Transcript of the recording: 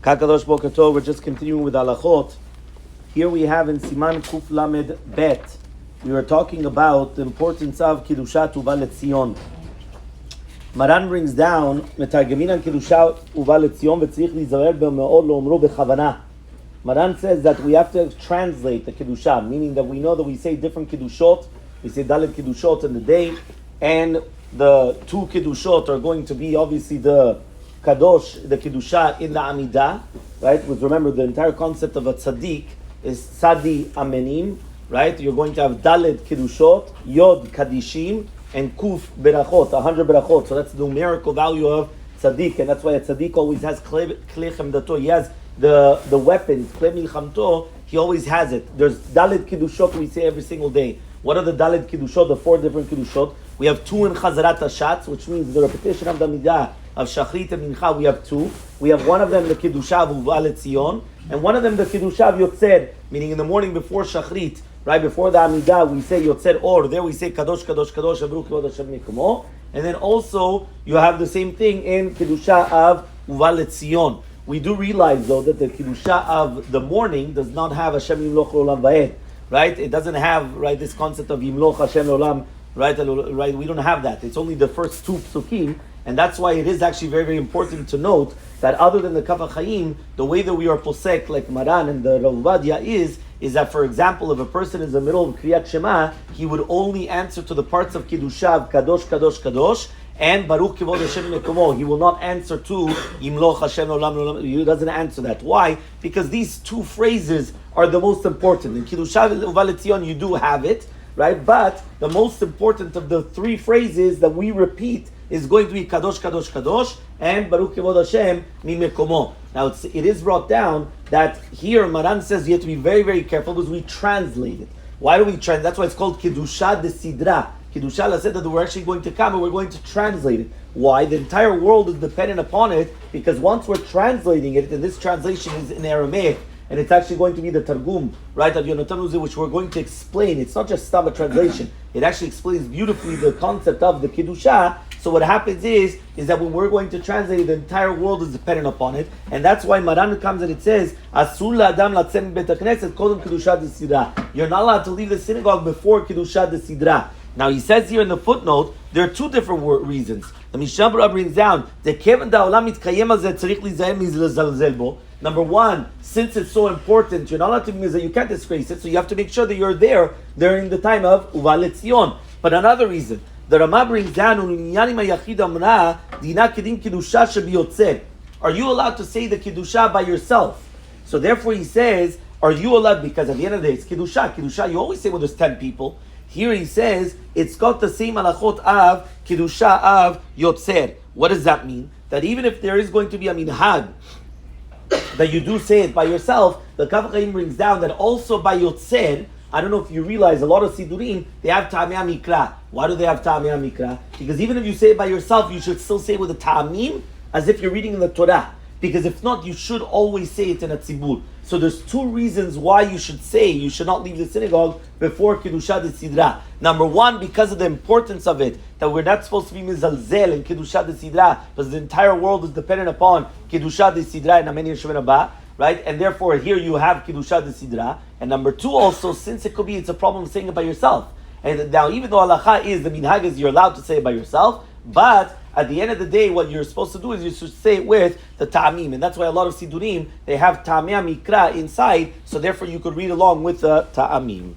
Kakadosh Boker Tov, we're just continuing with halachot. Here we have in Siman Kuf Lamed Bet, we were talking about the importance of Kedusha Uva Letzion. Maran brings down, Metargeminan Kedusha Uva Letzion v'tzich lizarer b'me'od lo'omro b'chavana. Maran says that we have to translate the Kedusha, meaning that we know that we say different Kedushot, we say Dalet Kedushot in the day, and the two Kedushot are going to be obviously the Kadosh, the Kedusha in the Amidah, right? Because remember, the entire concept of a tzaddik is Sadi Amenim, right? You're going to have Dalet Kedushot, Yod Kadishim, and Kuf Berachot, 100 Berachot. So that's the numerical value of tzaddik, and that's why a tzaddik always has Klei Chemdato. He has the weapons, Klei Milchamto, he always has it. There's Dalet Kedushot we say every single day. What are the Dalet Kedushot, the 4 different Kedushot? We have 2 in Chazarat Hashatz, which means the repetition of the Midah of Shachrit and Mincha, we have 2. We have one of them, the Kedusha of Uva Letzion, and one of them, the Kedusha of Yotzer, meaning in the morning before Shachrit, right before the Amidah, we say Yotzer Or. There we say Kadosh, Kadosh, Kadosh, Baruch Kevod Hashem Nikumo. And then also, you have the same thing in Kedusha of Uva Letzion. We do realize, though, that the Kedusha of the morning does not have Hashem Yimloch Olam Va'ed, right? It doesn't have, right, this concept of Yimloch Hashem Olam, right? We don't have that. It's only the first 2 psukim. And that's why it is actually very, very important to note that other than the Kaf HaChaim, the way that we are posek, like Maran and the Rav Ovadia is that, for example, if a person is in the middle of Kriyat Shema, he would only answer to the parts of Kedusha, Kadosh, Kadosh, Kadosh, and Baruch Kevod Hashem Mekomo. He will not answer to Yimloch Hashem Olam Olam. He doesn't answer that. Why? Because these 2 phrases are the most important. In Kedusha Uva Letzion, you do have it, right? But the most important of the 3 phrases that we repeat is going to be Kadosh, Kadosh, Kadosh, and Baruch Kevod Hashem Mimekomo. Now it is brought down that here Maran says you have to be very, very careful because we translate it. Why do we translate? That's why it's called Kedusha de Sidra. Kedusha said that we're actually going to come and we're going to translate it. Why? The entire world is dependent upon it because once we're translating it, and this translation is in Aramaic, and it's actually going to be the Targum, right, of Yonatan Uzi, which we're going to explain. It's not just a translation. It actually explains beautifully the concept of the Kedusha. So what happens is that when we're going to translate it, the entire world is dependent upon it. And that's why Maran comes and it says, Asul la'adam latzem bet HaKnesset kodem Kedusha de Sidra. You're not allowed to leave the synagogue before Kedusha de Sidra. Now he says here in the footnote, there are 2 different reasons. The Mishnah brings down, number 1, since it's so important, you're not allowed to miss it, you can't disgrace it, so you have to make sure that you're there during the time of Uva Letzion. But another reason, the Rama brings down, are you allowed to say the Kedusha by yourself? So therefore he says, are you allowed, because at the end of the day, it's Kedusha. Kedusha, you always say when there's 10 people. Here he says, it's got the same halachot of Kedusha of Yotzer. What does that mean? That even if there is going to be a minhag, that you do say it by yourself, the Kaf HaChaim brings down that also by Yotzer, I don't know if you realize, a lot of Sidurim, they have Ta'amei HaMikra. Why do they have Ta'amei HaMikra? Because even if you say it by yourself, you should still say it with a Ta'amim, as if you're reading in the Torah. Because if not, you should always say it in a tzibur. So there's 2 reasons why you should not leave the synagogue before Kedusha de Sidra. Number 1, because of the importance of it, that we're not supposed to be mizalzel in Kedusha de Sidra, because the entire world is dependent upon Kedusha de Sidra and Amen Yeshua Abba, right? And therefore here you have Kedusha de Sidra. And number 2 also, since it's a problem saying it by yourself. And now even though halacha is, the minhag is you're allowed to say it by yourself, but at the end of the day, what you're supposed to do is you should say it with the ta'amim. And that's why a lot of sidurim, they have ta'amei mikra inside, so therefore you could read along with the ta'amim.